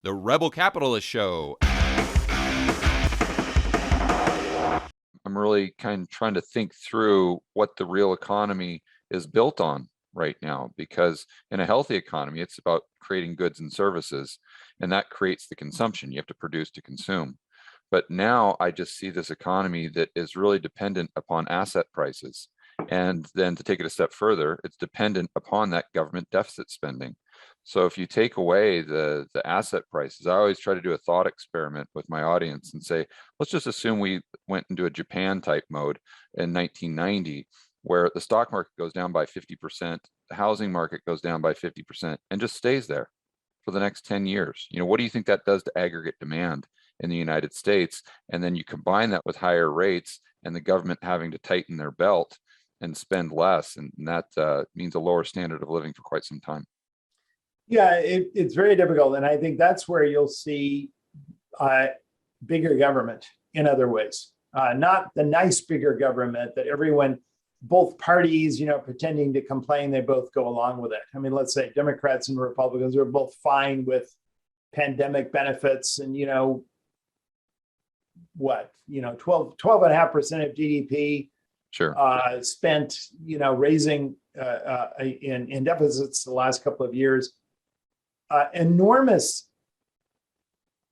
The Rebel Capitalist Show. I'm really kind of trying to think through what the real economy is built on right now, because in a healthy economy, it's about creating goods and services, and that creates the consumption. You have to produce to consume. But now I just see this economy that is really dependent upon asset prices. And then to take it a step further, it's dependent upon that government deficit spending. So if you take away the asset prices, I always try to do a thought experiment with my audience and say, let's just assume we went into a Japan type mode in 1990, where the stock market goes down by 50%, the housing market goes down by 50%, and just stays there for the next 10 years. What do you think that does to aggregate demand in the United States? And then you combine that with higher rates and the government having to tighten their belt and spend less, and that means a lower standard of living for quite some time. Yeah, it's very difficult. And I think that's where you'll see bigger government in other ways. Not the nice bigger government that everyone, both parties, pretending to complain, they both go along with it. I mean, let's say Democrats and Republicans are both fine with pandemic benefits and, 12.5% of GDP Sure. spent, raising in deficits the last couple of years. Enormous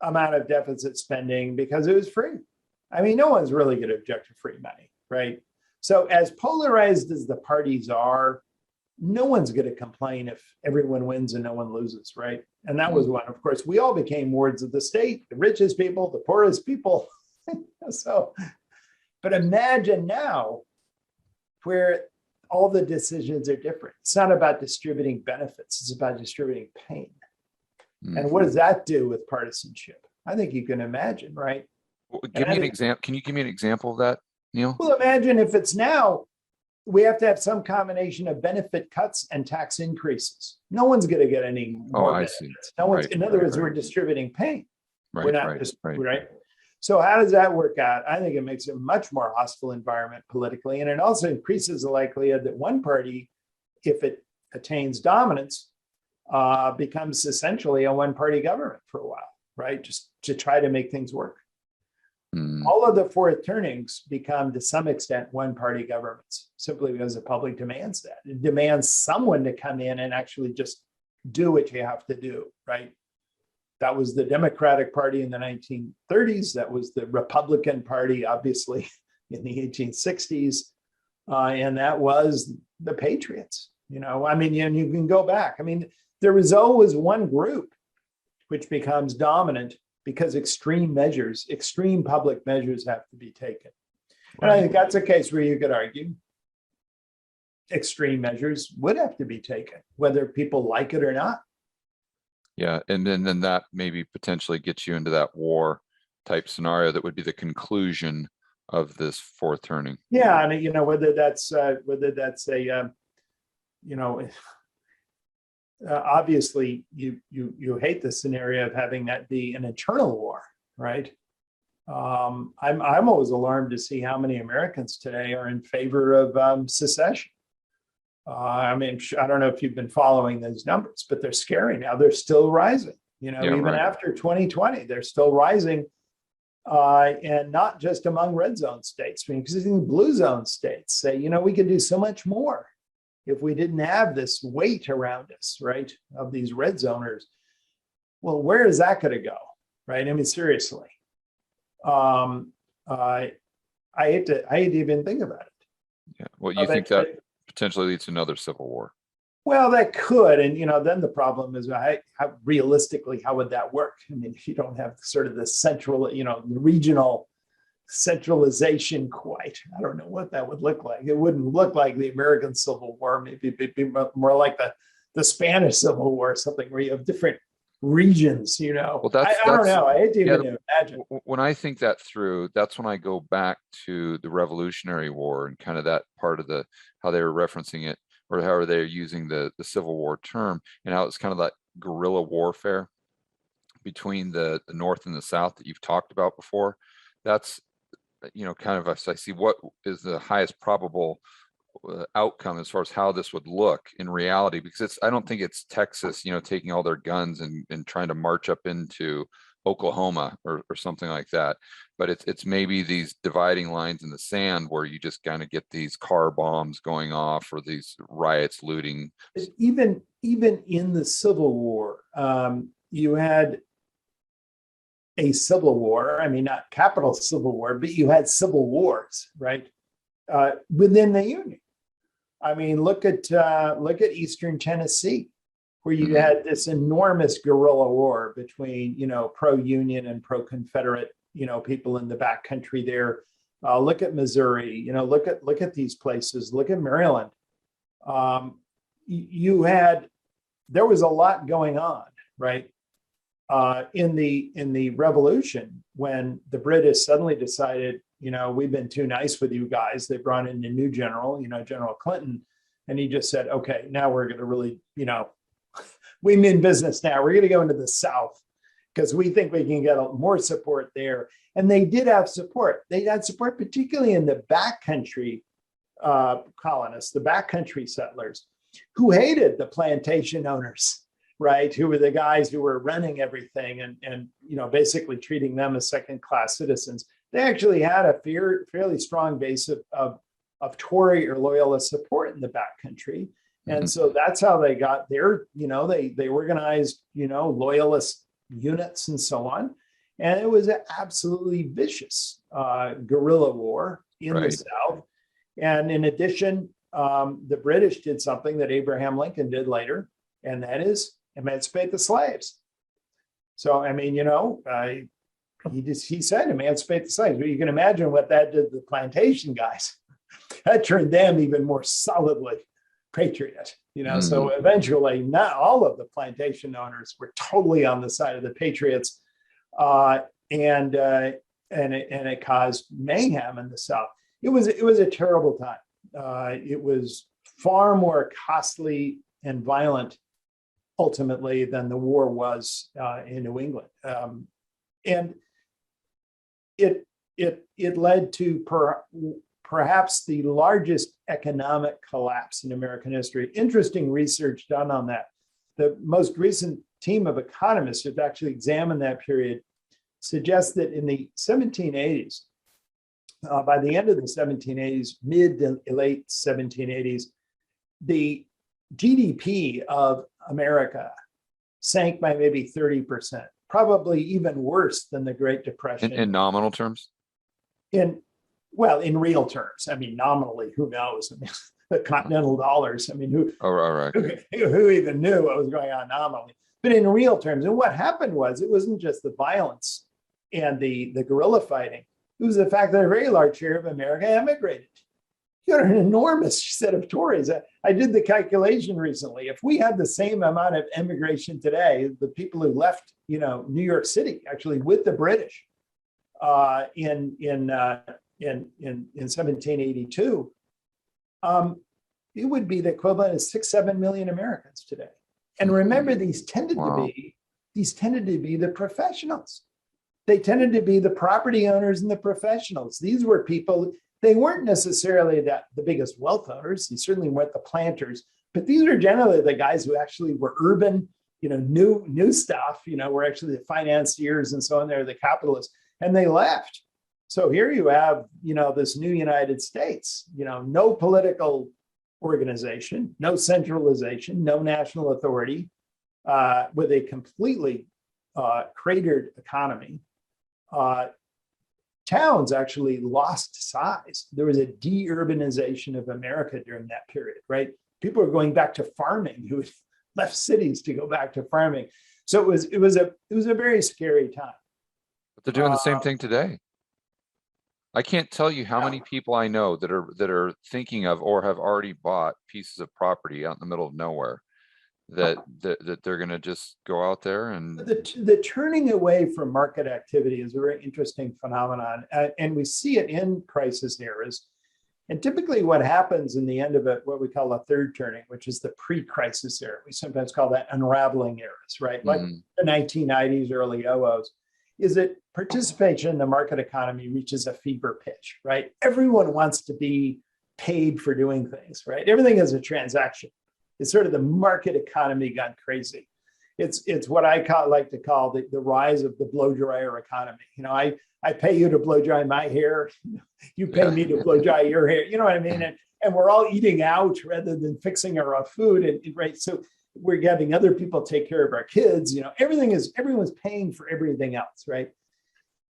amount of deficit spending because it was free. I mean, no one's really going to object to free money, right? So as polarized as the parties are, no one's going to complain if everyone wins and no one loses, right? And that was one. Of course, we all became wards of the state, the richest people, the poorest people. So, but imagine now where all the decisions are different. It's not about distributing benefits, it's about distributing pain. And what does that do with partisanship? I think you can imagine, right? Well, give me an example. Can you give me an example of that, Neil? Well, imagine if it's now, we have to have some combination of benefit cuts and tax increases. No one's going to get any more benefits. See. No one's, in other words, we're distributing pain. We're not right. So how does that work out? I think it makes it a much more hostile environment politically. And it also increases the likelihood that one party, if it attains dominance, becomes essentially a one-party government for a while, right? Just to try to make things work. All of the fourth turnings become, to some extent, one-party governments, simply because the public demands that. It demands someone to come in and actually just do what you have to do, right? That was the Democratic Party in the 1930s. That was the Republican Party, obviously, in the 1860s. And that was the Patriots. I mean, you can go back. I mean, there was always one group which becomes dominant because extreme public measures have to be taken. And I think that's a case where you could argue extreme measures would have to be taken, whether people like it or not. Yeah, and then that maybe potentially gets you into that war type scenario that would be the conclusion of this fourth turning. Yeah, and whether that's a obviously you hate the scenario of having that be an internal war, right? I'm always alarmed to see how many Americans today are in favor of secession. I mean, I don't know if you've been following those numbers, but they're scary now. They're still rising. Even after 2020, they're still rising, and not just among red zone states. I mean, because in blue zone states say, we could do so much more if we didn't have this weight around us, right, of these red zoners. Well, where is that going to go, right? I mean, seriously, I hate to even think about it. Yeah. Well, you think that potentially leads to another civil war? Well, that could, and then the problem is how realistically, how would that work? I mean, if you don't have sort of the central, the regional centralization quite, I don't know what that would look like. It wouldn't look like the American Civil War. Maybe it'd be more like the Spanish Civil War, something where you have different regions. Well, I don't know. I hate to even imagine. When I think that through, that's when I go back to the Revolutionary War and kind of that part of how they were referencing it, or how they're using the Civil War term, and how it's kind of that guerrilla warfare between the North and the South that you've talked about before. That's kind of, I see what is the highest probable outcome as far as how this would look in reality, because I don't think it's Texas, taking all their guns and trying to march up into Oklahoma or something like that. But it's maybe these dividing lines in the sand where you just kind of get these car bombs going off or these riots, looting. Even in the Civil War, you had a civil war. I mean, not capital civil war, but you had civil wars, right? Within the Union. I mean, look at Eastern Tennessee, where you had this enormous guerrilla war between, pro-Union and pro-Confederate, people in the backcountry there. Look at Missouri, look at these places. Look at Maryland. There was a lot going on, right? In the Revolution, when the British suddenly decided, we've been too nice with you guys. They brought in a new general, General Clinton, and he just said, okay, now we're going to really, we mean business now. We're going to go into the South because we think we can get more support there. And they did have support. They had support, particularly in the backcountry colonists, the backcountry settlers, who hated the plantation owners, right? Who were the guys who were running everything and basically treating them as second-class citizens. They actually had a fairly strong base of Tory or Loyalist support in the backcountry. And so that's how they got there. They organized, Loyalist units and so on. And it was an absolutely vicious guerrilla war in the South. And in addition, the British did something that Abraham Lincoln did later, and that is emancipate the slaves. So, I mean, he said emancipate the slaves. But you can imagine what that did to the plantation guys. That turned them even more solidly patriot, So eventually, not all of the plantation owners were totally on the side of the patriots, and it caused mayhem in the South. It was a terrible time. It was far more costly and violent ultimately than the war was in New England, and it led to perhaps the largest economic collapse in American history. Interesting research done on that. The most recent team of economists who've actually examined that period suggests that in the 1780s, by the end of the 1780s, mid to late 1780s, the GDP of America sank by maybe 30%, probably even worse than the Great Depression. In nominal terms? In real terms. I mean, nominally, who knows? I mean, the continental dollars. I mean, who even knew what was going on nominally? But in real terms, and what happened was, it wasn't just the violence and the guerrilla fighting. It was the fact that a very large share of America emigrated. You had an enormous set of Tories. I did the calculation recently. If we had the same amount of immigration today, the people who left, New York City, actually with the British, in 1782, it would be the equivalent of 6-7 million Americans today. And remember, these tended to be the professionals. They tended to be the property owners and the professionals. These were people. They weren't necessarily the biggest wealth owners. They certainly weren't the planters, but these are generally the guys who actually were urban, new stuff, were actually the financiers and so on. They're the capitalists, and they left. So here you have, this new United States, no political organization, no centralization, no national authority, with a completely cratered economy. Towns actually lost size. There was a de-urbanization of America during that period, right? People were going back to farming, who had left cities to go back to farming. So it was a very scary time. But they're doing the same thing today. I can't tell you how many people I know that are thinking of or have already bought pieces of property out in the middle of nowhere that they're going to just go out there and the turning away from market activity is a very interesting phenomenon, and we see it in crisis eras. And typically what happens in the end of it, what we call a third turning, which is the pre-crisis era, we sometimes call that unraveling eras, right? Like the 1990s, early 00s, is that participation in the market economy reaches a fever pitch, right? Everyone wants to be paid for doing things, right? Everything is a transaction. It's sort of the market economy gone crazy. It's what I like to call the rise of the blow dryer economy. I pay you to blow dry my hair. You pay me to blow dry your hair. You know what I mean? And we're all eating out rather than fixing our own food. And right. So we're having other people take care of our kids. Everyone's paying for everything else, right?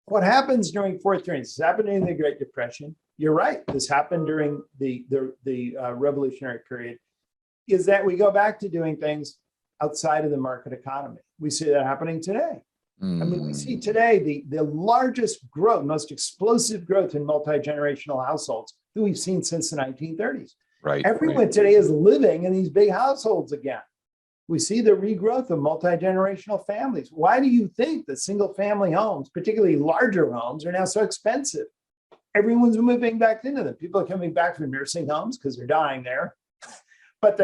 What happens during fourth trends? This happened during the Great Depression. You're right. This happened during the revolutionary period. Is that we go back to doing things outside of the market economy. We see that happening today. I mean, we see today the largest growth, most explosive growth in multi-generational households that we've seen since the 1930s. Right. Everyone today is living in these big households again. We see the regrowth of multi-generational families. Why do you think that single family homes, particularly larger homes, are now so expensive? Everyone's moving back into them. People are coming back from nursing homes because they're dying there. But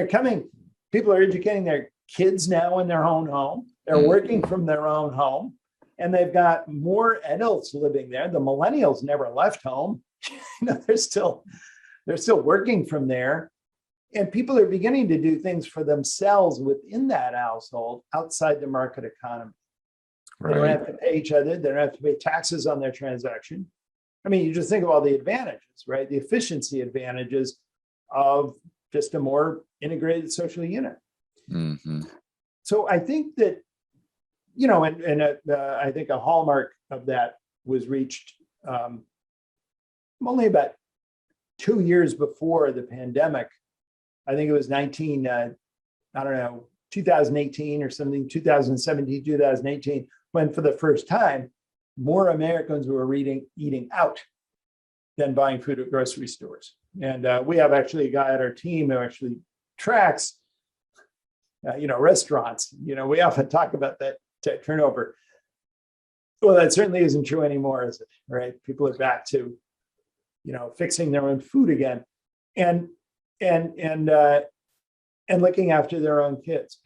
people are educating their kids now in their own home. They're working from their own home, and they've got more adults living there. The millennials never left home. They're still working from there. And people are beginning to do things for themselves within that household outside the market economy. Right. They don't have to pay each other. They don't have to pay taxes on their transaction. I mean, you just think of all the advantages, right? The efficiency advantages of just a more integrated social unit. Mm-hmm. So I think that, I think a hallmark of that was reached only about 2 years before the pandemic. I think it was 2018 or something, 2017, 2018, when for the first time, more Americans were eating out than buying food at grocery stores. And we have actually a guy at our team who actually tracks, restaurants. We often talk about that turnover. Well, that certainly isn't true anymore, is it? Right? People are back to, fixing their own food again, and looking after their own kids.